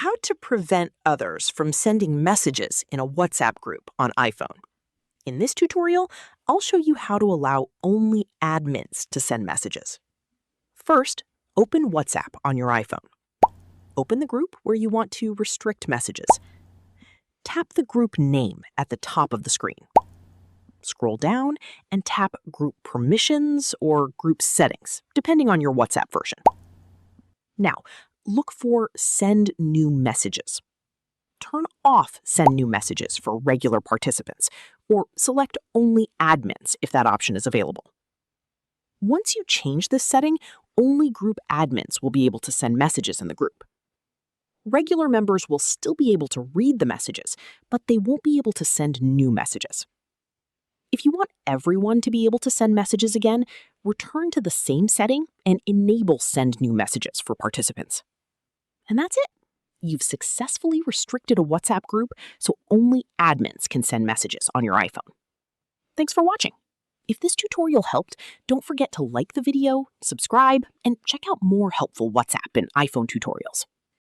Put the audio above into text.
How to prevent others from sending messages in a WhatsApp group on iPhone. In this tutorial, I'll show you how to allow only admins to send messages. First, open WhatsApp on your iPhone. Open the group where you want to restrict messages. Tap the group name at the top of the screen. Scroll down and tap Group Permissions or Group Settings, depending on your WhatsApp version. Now, look for Send New Messages. Turn off Send New Messages for regular participants, or select Only Admins if that option is available. Once you change this setting, only group admins will be able to send messages in the group. Regular members will still be able to read the messages, but they won't be able to send new messages. If you want everyone to be able to send messages again, return to the same setting and enable Send New Messages for participants. And that's it. You've successfully restricted a WhatsApp group so only admins can send messages on your iPhone. Thanks for watching. If this tutorial helped, don't forget to like the video, subscribe, and check out more helpful WhatsApp and iPhone tutorials.